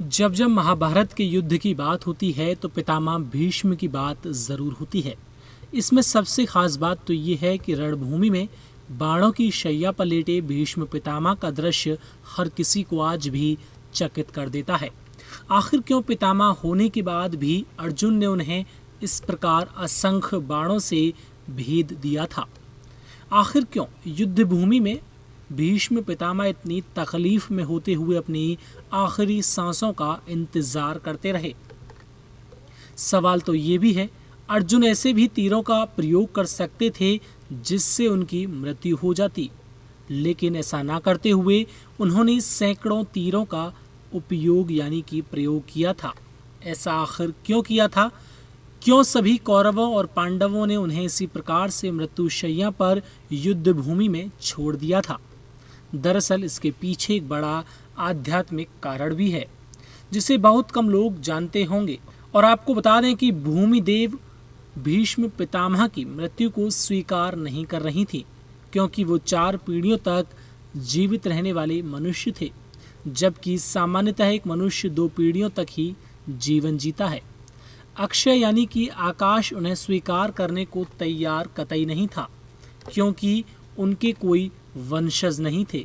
जब जब महाभारत के युद्ध की बात होती है तो पितामह भीष्म की बात ज़रूर होती है। इसमें सबसे खास बात तो ये है कि रणभूमि में बाणों की शैया पर लेटे भीष्म पितामह का दृश्य हर किसी को आज भी चकित कर देता है। आखिर क्यों पितामह होने के बाद भी अर्जुन ने उन्हें इस प्रकार असंख्य बाणों से भेद दिया था? आखिर क्यों युद्ध भूमि में भीष्म पितामह इतनी तकलीफ में होते हुए अपनी आखिरी सांसों का इंतजार करते रहे? सवाल तो ये भी है, अर्जुन ऐसे भी तीरों का प्रयोग कर सकते थे जिससे उनकी मृत्यु हो जाती, लेकिन ऐसा ना करते हुए उन्होंने सैकड़ों तीरों का उपयोग यानी कि प्रयोग किया था। ऐसा आखिर क्यों किया था? क्यों सभी कौरवों और पांडवों ने उन्हें इसी प्रकार से मृत्युशैया पर युद्ध भूमि में छोड़ दिया था? दरअसल इसके पीछे एक बड़ा आध्यात्मिक कारण भी है जिसे बहुत कम लोग जानते होंगे। और आपको बता दें कि भूमि देव भीष्म पितामह की मृत्यु को स्वीकार नहीं कर रही थी, क्योंकि वो 4 पीढ़ियों तक जीवित रहने वाले मनुष्य थे, जबकि सामान्यतः एक मनुष्य 2 पीढ़ियों तक ही जीवन जीता है। अक्षय यानी कि आकाश उन्हें स्वीकार करने को तैयार कतई नहीं था, क्योंकि उनके कोई वंशज नहीं थे।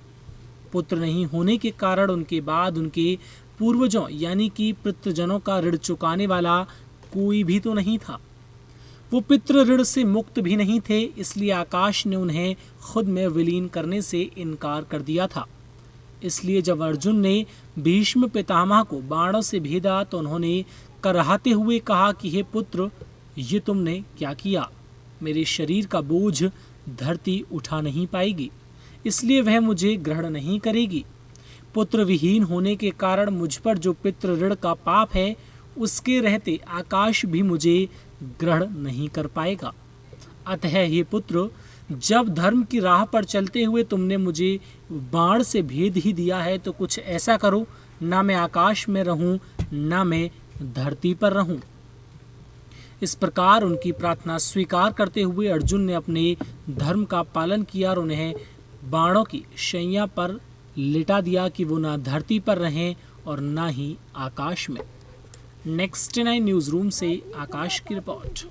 पुत्र नहीं होने के कारण उनके बाद उनके पूर्वजों यानी कि पितृजनों का ऋण चुकाने वाला कोई भी तो नहीं था। वो पितृ ऋण से मुक्त भी नहीं थे, इसलिए आकाश ने उन्हें खुद में विलीन करने से इनकार कर दिया था। इसलिए जब अर्जुन ने भीष्म पितामह को बाणों से भेदा तो उन्होंने कराहते हुए कहा कि हे पुत्र, ये तुमने क्या किया? मेरे शरीर का बोझ धरती उठा नहीं पाएगी, इसलिए वह मुझे ग्रहण नहीं करेगी। पुत्र विहीन होने के कारण मुझ पर जो पितृ ऋण का पाप है, उसके रहते आकाश भी मुझे ग्रहण नहीं कर पाएगा। अतः हे पुत्र, जब धर्म की राह पर चलते हुए तुमने मुझे बाण से भेद ही दिया है, तो कुछ ऐसा करो, ना मैं आकाश में रहूं, ना मैं धरती पर रहूं। इस प्रकार उनकी प्रार्थना स्वीकार करते हुए अर्जुन ने अपने धर्म का पालन किया और उन्हें बाणों की शैया पर लिटा दिया कि वो ना धरती पर रहें और ना ही आकाश में। नेक्स्ट 9 न्यूज़ रूम से आकाश की रिपोर्ट।